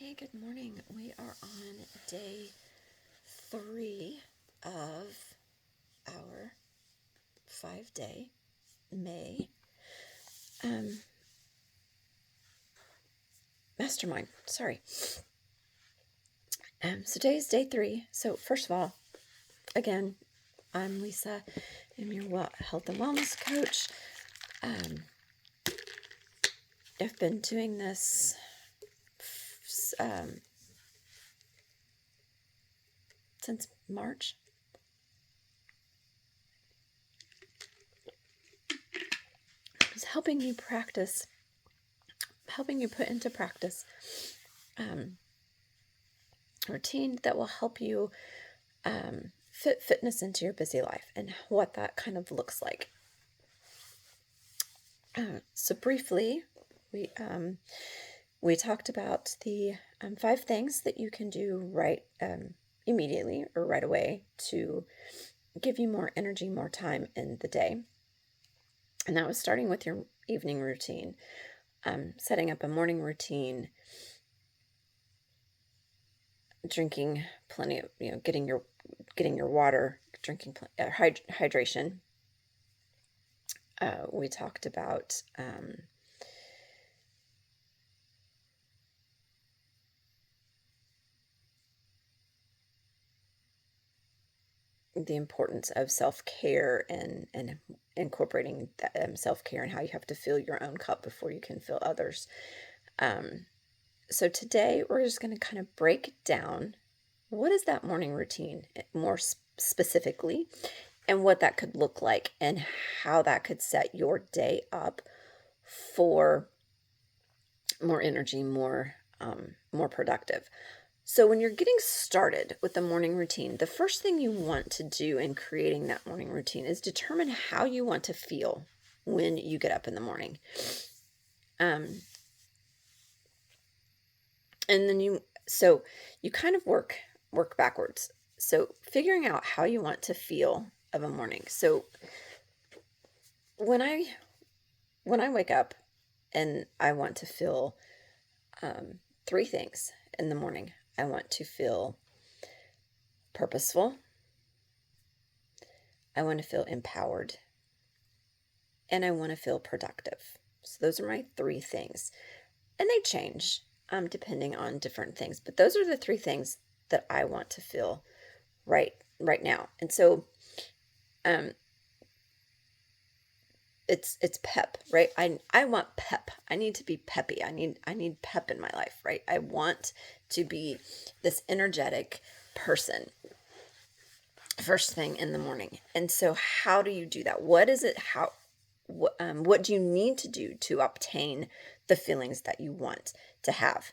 Hey, good morning. We are on day 3 of our 5-day May Mastermind. Sorry. So today is day 3. So first of all, again, I'm Lisa. I'm your health and wellness coach. I've been doing this since March. It's helping you put into practice routine that will help you fit fitness into your busy life and what that kind of looks like. So briefly, we talked about the 5 things that you can do right immediately or right away to give you more energy, more time in the day. And that was starting with your evening routine, setting up a morning routine, drinking plenty of, getting your water, drinking hydration. We talked about the importance of self-care and incorporating that, self-care, and how you have to fill your own cup before you can fill others. So today we're just going to kind of break down what is that morning routine more specifically, and what that could look like, and how that could set your day up for more energy, more productive. So when you're getting started with the morning routine, the first thing you want to do in creating that morning routine is determine how you want to feel when you get up in the morning. And then you kind of work backwards. So figuring out how you want to feel of a morning. So when I wake up and I want to feel 3 things in the morning. I want to feel purposeful. I want to feel empowered. And I want to feel productive. So those are my 3 things. And they change depending on different things. But those are the 3 things that I want to feel right now. And so it's pep, right? I want pep. I need to be peppy. I need pep in my life, right? I want to be this energetic person first thing in the morning. And so how do you do that? What do you need to do to obtain the feelings that you want to have?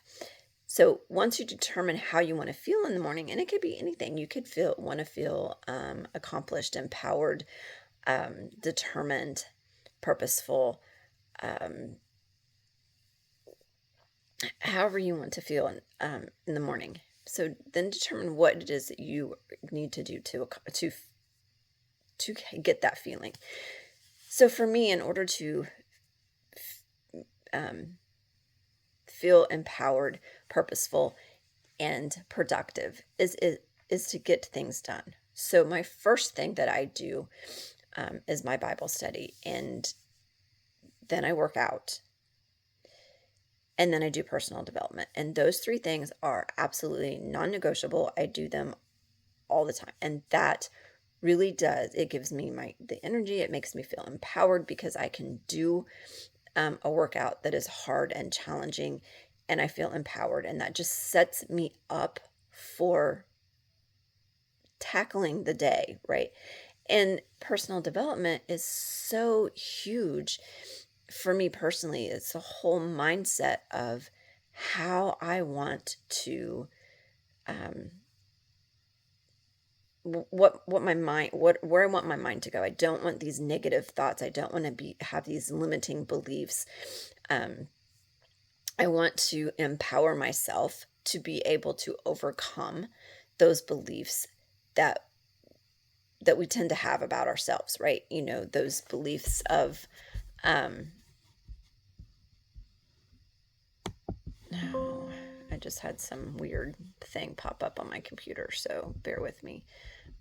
So once you determine how you want to feel in the morning, and it could be anything, you could want to feel accomplished, empowered, determined, purposeful, however you want to feel in the morning. So then determine what it is that you need to do to get that feeling. So for me, in order to feel empowered, purposeful, and productive is to get things done. So my first thing that I do is my Bible study, and then I work out, and then I do personal development. And those 3 things are absolutely non-negotiable. I do them all the time. And that really does, it gives me the energy. It makes me feel empowered because I can do a workout that is hard and challenging, and I feel empowered. And that just sets me up for tackling the day, right? And personal development is so huge for me personally. It's a whole mindset of how I want to, where I want my mind to go. I don't want these negative thoughts. I don't want to have these limiting beliefs. I want to empower myself to be able to overcome those beliefs that we tend to have about ourselves, right? Those beliefs of, no, I I just had some weird thing pop up on my computer, so bear with me.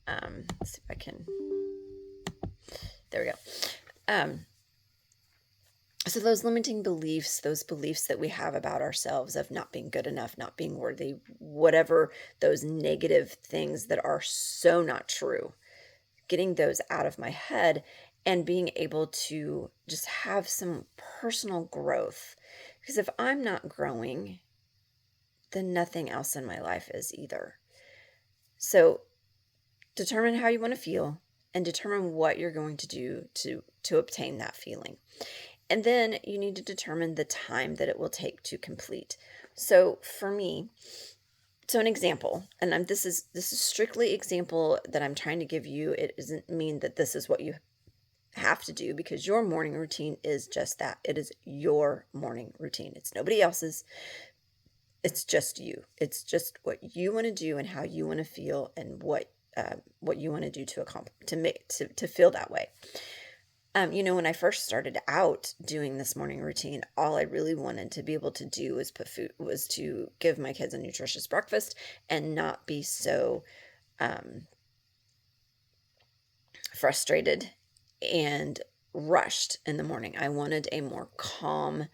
Let's see if I can. There we go. So those limiting beliefs, those beliefs that we have about ourselves of not being good enough, not being worthy, whatever those negative things that are so not true, getting those out of my head and being able to just have some personal growth. Because if I'm not growing, then nothing else in my life is either. So determine how you want to feel and determine what you're going to do to obtain that feeling. And then you need to determine the time that it will take to complete. So for me, so an example, and this is strictly example that I'm trying to give you. It doesn't mean that this is what you have to do, because your morning routine is just that. It is your morning routine. It's nobody else's. It's just you. It's just what you want to do and how you want to feel and what you want to do to accomplish, to feel that way. When I first started out doing this morning routine, all I really wanted to be able to do was to give my kids a nutritious breakfast and not be so frustrated and rushed in the morning. I wanted a more calm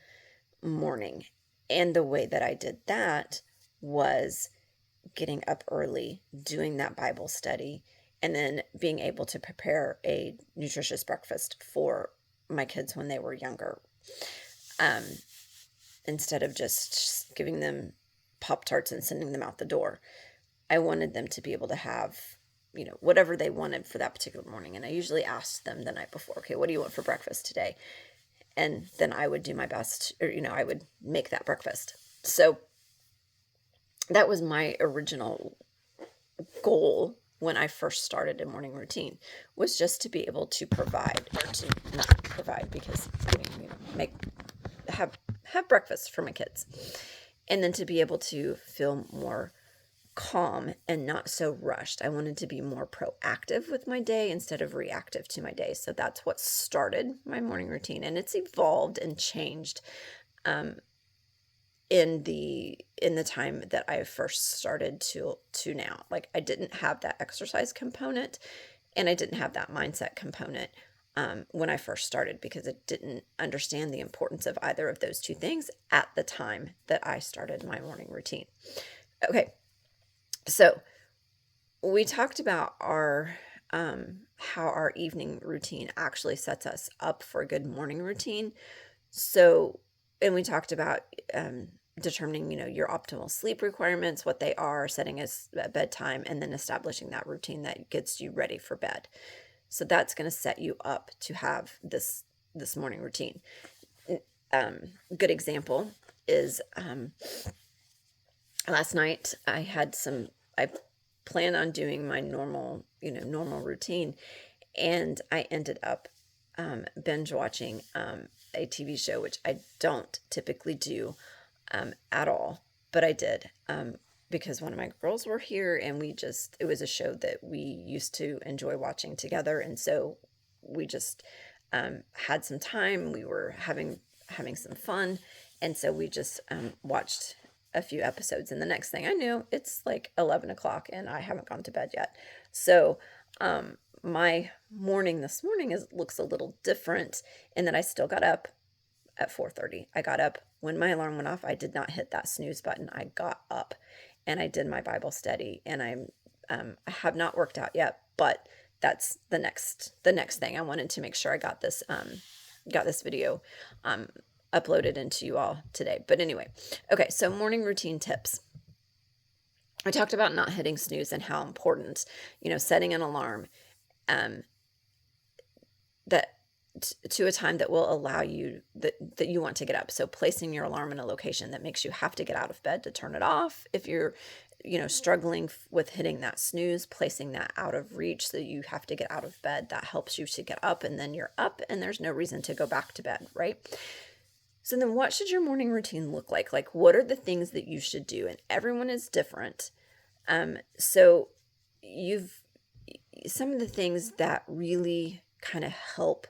morning. And the way that I did that was getting up early, doing that Bible study, and then being able to prepare a nutritious breakfast for my kids when they were younger. Instead of just giving them Pop-Tarts and sending them out the door, I wanted them to be able to have, whatever they wanted for that particular morning. And I usually asked them the night before, okay, what do you want for breakfast today? And then I would do my best, or, I would make that breakfast. So that was my original goal when I first started a morning routine, was just to be able to provide, or to not provide, because have breakfast for my kids, and then to be able to feel more calm and not so rushed. I wanted to be more proactive with my day instead of reactive to my day. So that's what started my morning routine, and it's evolved and changed in the time that I first started to now. Like, I didn't have that exercise component and I didn't have that mindset component when I first started, because I didn't understand the importance of either of those two things at the time that I started my morning routine. Okay, so we talked about our how our evening routine actually sets us up for a good morning routine. So, and we talked about determining, your optimal sleep requirements, what they are, setting a bedtime, and then establishing that routine that gets you ready for bed. So that's going to set you up to have this morning routine. Good example is last night I planned on doing my normal routine, and I ended up binge watching a TV show, which I don't typically do at all, but I did because one of my girls were here, and it was a show that we used to enjoy watching together, and so we just had some time. We were having some fun, and so we just watched a few episodes, and the next thing I knew, it's like 11 o'clock and I haven't gone to bed yet. So my morning this morning looks a little different in that I still got up at 4:30. I got up when my alarm went off. I did not hit that snooze button. I got up and I did my Bible study, and I have not worked out yet, but that's the next thing. I wanted to make sure I got this video uploaded into you all today. But anyway, okay, so morning routine tips. I talked about not hitting snooze and how important, setting an alarm to a time that will allow you that you want to get up. So placing your alarm in a location that makes you have to get out of bed to turn it off. If you're, struggling with hitting that snooze, placing that out of reach so that you have to get out of bed, that helps you to get up, and then you're up and there's no reason to go back to bed, right? So then what should your morning routine look like? Like, what are the things that you should do? And everyone is different. So some of the things that really kind of help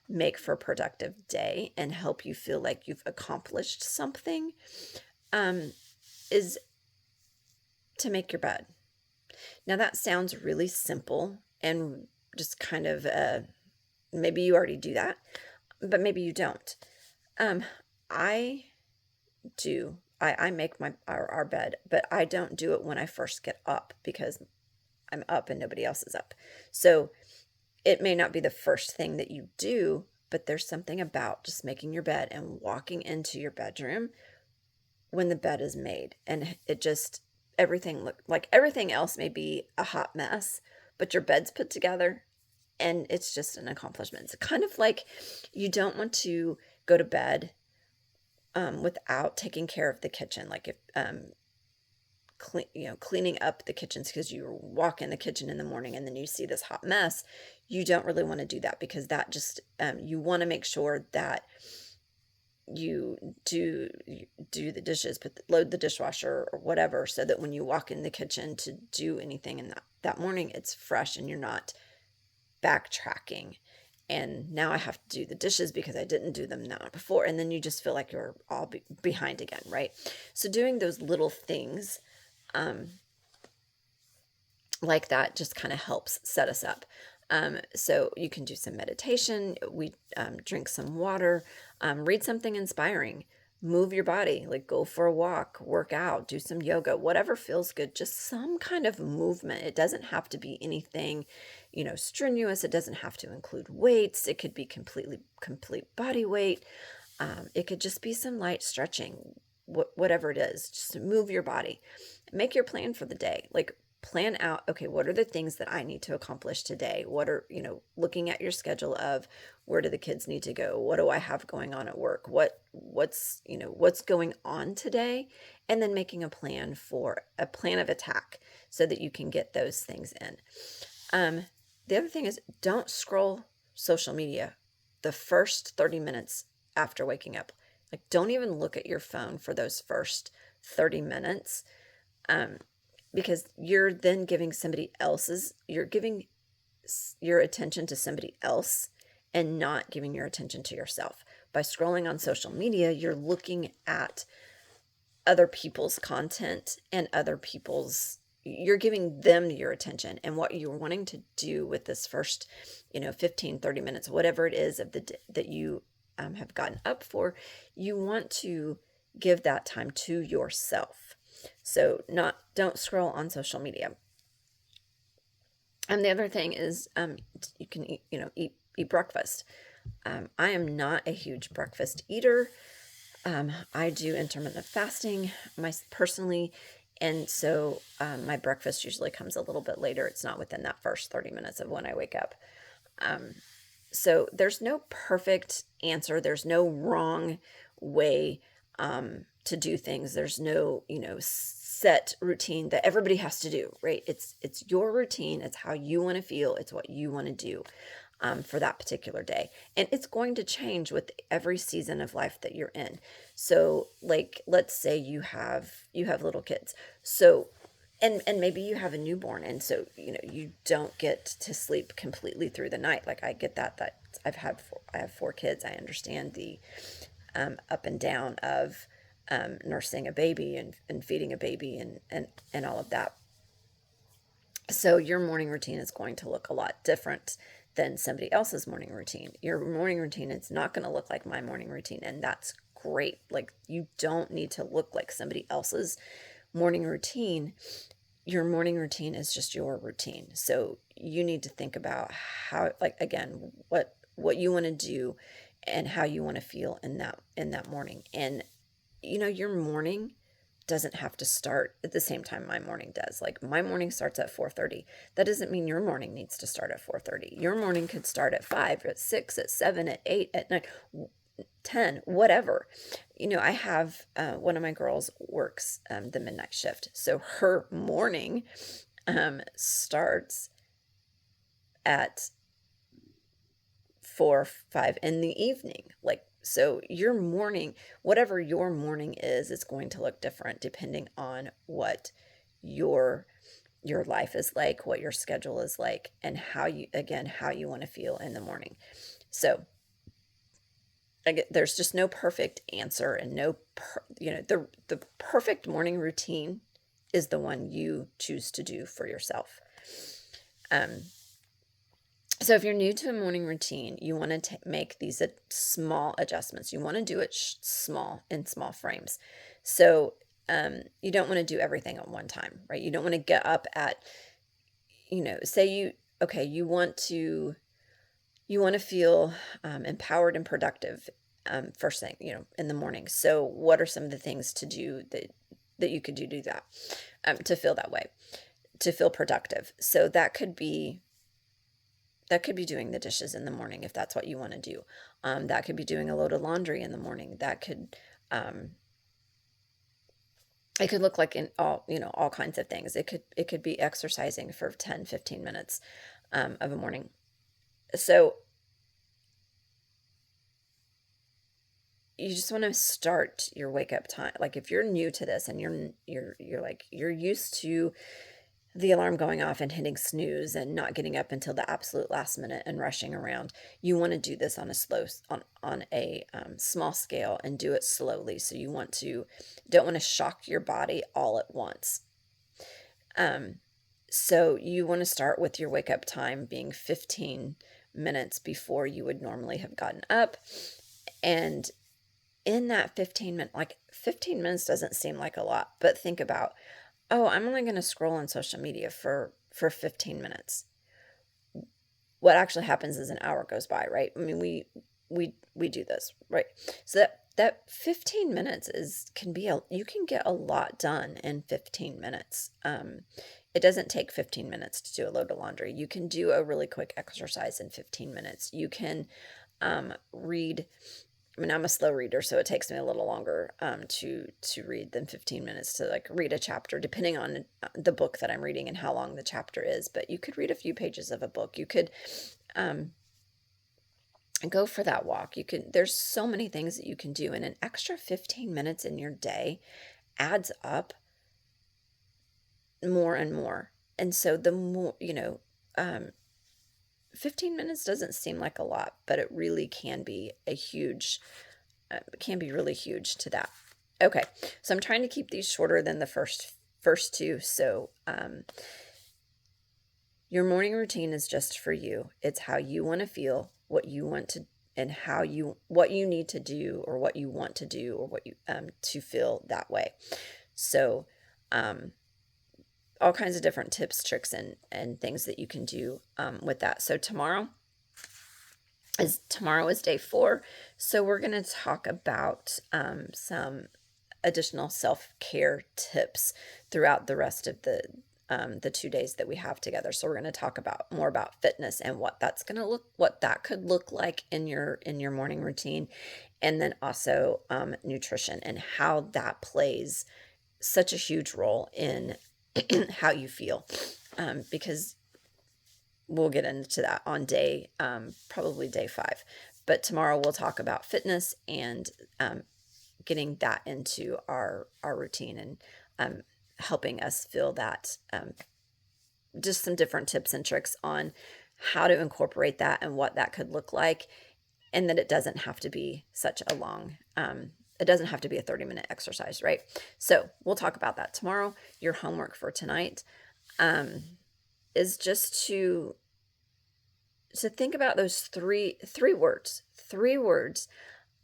make for a productive day and help you feel like you've accomplished something is to make your bed. Now that sounds really simple and just kind of maybe you already do that, but maybe you don't. Um, I do. I make our bed, but I don't do it when I first get up because I'm up and nobody else is up. So it may not be the first thing that you do, but there's something about just making your bed and walking into your bedroom when the bed is made, and it just everything look like everything else may be a hot mess, but your bed's put together and it's just an accomplishment. It's kind of like you don't want to go to bed without taking care of the kitchen. Like if cleaning up the kitchens, because you walk in the kitchen in the morning and then you see this hot mess, you don't really want to do that, because that just you want to make sure that you do the dishes, load the dishwasher or whatever, so that when you walk in the kitchen to do anything in that morning, it's fresh and you're not backtracking. And now I have to do the dishes because I didn't do them the night before. And then you just feel like you're all behind again, right? So doing those little things like that just kind of helps set us up. So you can do some meditation. We drink some water, read something inspiring, move your body, like go for a walk, work out, do some yoga, whatever feels good, just some kind of movement. It doesn't have to be anything, strenuous. It doesn't have to include weights. It could be complete body weight. It could just be some light stretching, whatever it is, just move your body. Make your plan for the day. Like plan out, okay, what are the things that I need to accomplish today? What are, looking at your schedule of where do the kids need to go? What do I have going on at work? What's going on today? And then making a plan of attack so that you can get those things in. The other thing is, don't scroll social media the first 30 minutes after waking up. Like, don't even look at your phone for those first 30 minutes. Because you're then you're giving your attention to somebody else and not giving your attention to yourself. By scrolling on social media, you're looking at other people's content and you're giving them your attention, and what you're wanting to do with this first, 15, 30 minutes, whatever it is of the day that you have gotten up for, you want to give that time to yourself. So don't scroll on social media. And the other thing is, you can eat breakfast. I am not a huge breakfast eater. I do intermittent fasting personally, and so my breakfast usually comes a little bit later. It's not within that first 30 minutes of when I wake up. So there's no perfect answer. There's no wrong way to do things. There's no, set routine that everybody has to do, right? It's your routine. It's how you want to feel. It's what you want to do for that particular day. And it's going to change with every season of life that you're in. So like, let's say you have little kids. So, and maybe you have a newborn. And so, you don't get to sleep completely through the night. Like I get that I have 4 kids. I understand the up and down of nursing a baby and feeding a baby and all of that. So your morning routine is going to look a lot different than somebody else's morning routine. Your morning routine is not going to look like my morning routine, and that's great. Like, you don't need to look like somebody else's morning routine. Your morning routine is just your routine. So you need to think about how, like, again, what you want to do and how you want to feel in that morning. And your morning doesn't have to start at the same time my morning does. Like, my morning starts at 4:30. That doesn't mean your morning needs to start at 4:30. Your morning could start at 5, at 6, at 7, at 8, at 9, 10, whatever. I have one of my girls works the midnight shift. So her morning starts at 4, 5 in the evening. Like, so your morning, whatever your morning is, it's going to look different depending on what your life is like, what your schedule is like, and how you want to feel in the morning. So there's just no perfect answer, and the perfect morning routine is the one you choose to do for yourself. So if you're new to a morning routine, you want to make these small adjustments. You want to do it small, in small frames. So you don't want to do everything at one time, right? You don't want to get up at, say you want to feel empowered and productive first thing, in the morning. So what are some of the things to do that you could do that, to feel that way, to feel productive? So that could be doing the dishes in the morning, if that's what you want to do. That could be doing a load of laundry in the morning. That could, it could look like all kinds of things. It could be exercising for 10, 15 minutes of a morning. So you just want to start your wake up time. Like if you're new to this and you're used to the alarm going off and hitting snooze and not getting up until the absolute last minute and rushing around, you want to do this on a small scale, and do it slowly. So you don't want to shock your body all at once. So you want to start with your wake up time being 15 minutes before you would normally have gotten up. And in that 15 minutes doesn't seem like a lot, but think about, I'm only going to scroll on social media for 15 minutes. What actually happens is an hour goes by, right? I mean, we do this, right? So that 15 minutes you can get a lot done in 15 minutes. It doesn't take 15 minutes to do a load of laundry. You can do a really quick exercise in 15 minutes. You can read. I mean, I'm a slow reader, so it takes me a little longer to read than 15 minutes to read a chapter, depending on the book that I'm reading and how long the chapter is. But you could read a few pages of a book. You could go for that walk. There's so many things that you can do, and an extra 15 minutes in your day adds up more and more. And so the more, 15 minutes doesn't seem like a lot, but it really can be really huge to that. Okay, so I'm trying to keep these shorter than the first two. So your morning routine is just for you. It's how you want to feel, what you want to, and what you need to do, or what you want to do, or what you to feel that way. So all kinds of different tips, tricks, and things that you can do with that. So tomorrow is day 4. So we're going to talk about some additional self-care tips throughout the rest of the 2 days that we have together. So we're going to talk more about fitness and what that could look like in your morning routine, and then also nutrition and how that plays such a huge role in how you feel, because we'll get into that on probably day 5. But tomorrow we'll talk about fitness and getting that into our routine, and helping us feel that, just some different tips and tricks on how to incorporate that and what that could look like, and that it doesn't have to be such a long, it doesn't have to be a 30-minute exercise, right? So we'll talk about that tomorrow. Your homework for tonight is just to think about those three words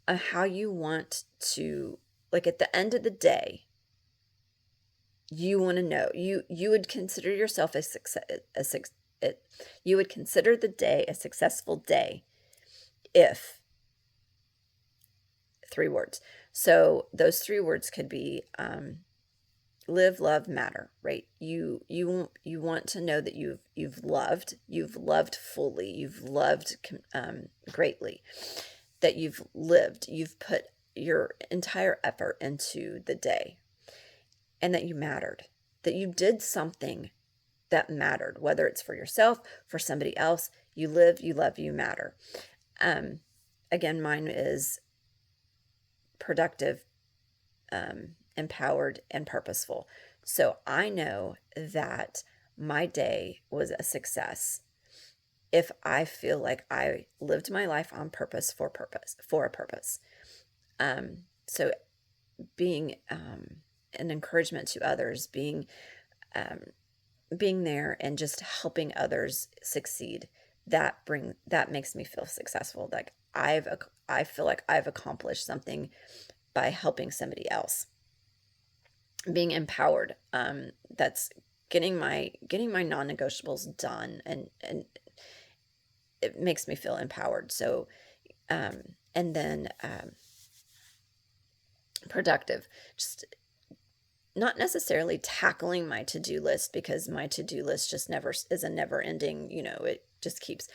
of how you want to, at the end of the day, you want to know, you would consider yourself you would consider the day a successful day if 3 words. So those 3 words could be live, love, matter, right? You want to know that you've loved fully, you've loved greatly, that you've lived, you've put your entire effort into the day, and that you mattered, that you did something that mattered, whether it's for yourself, for somebody else. You live, you love, you matter. Again, mine is productive, empowered, and purposeful. So I know that my day was a success if I feel like I lived my life on purpose, for a purpose. So being an encouragement to others, um, being there and just helping others succeed, that makes me feel successful. Like I feel like I've accomplished something by helping somebody else. Being empowered, that's getting my non-negotiables done, and it makes me feel empowered. So and then productive, just not necessarily tackling my to-do list, because my to-do list just never is a never ending, it just keeps.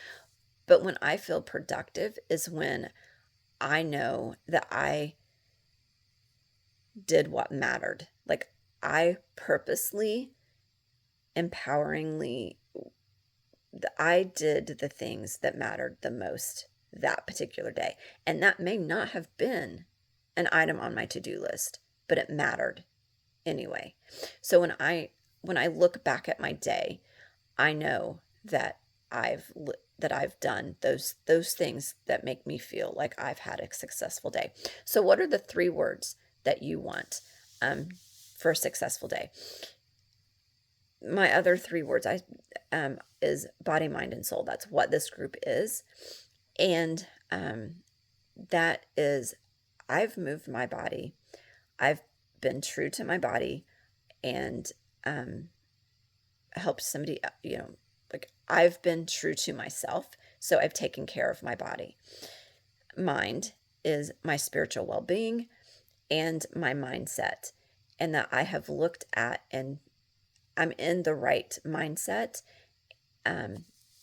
But when I feel productive is when I know that I did what mattered. Like, I purposely, empoweringly, I did the things that mattered the most that particular day. And that may not have been an item on my to-do list, but it mattered anyway. So when I look back at my day, I know that I've done those things that make me feel like I've had a successful day. So what are the 3 words that you want um, for a successful day? My other 3 words is body, mind, and soul. That's what this group is, and that is, I've moved my body. I've been true to my body, and helped somebody, like, I've been true to myself, so I've taken care of my body. Mind is my spiritual well-being and my mindset, and that I have looked at, and I'm in the right mindset.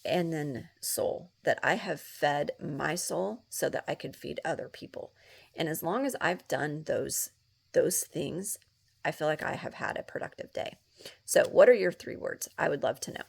And then soul, that I have fed my soul so that I could feed other people. And as long as I've done those things, I feel like I have had a productive day. So what are your 3 words? I would love to know.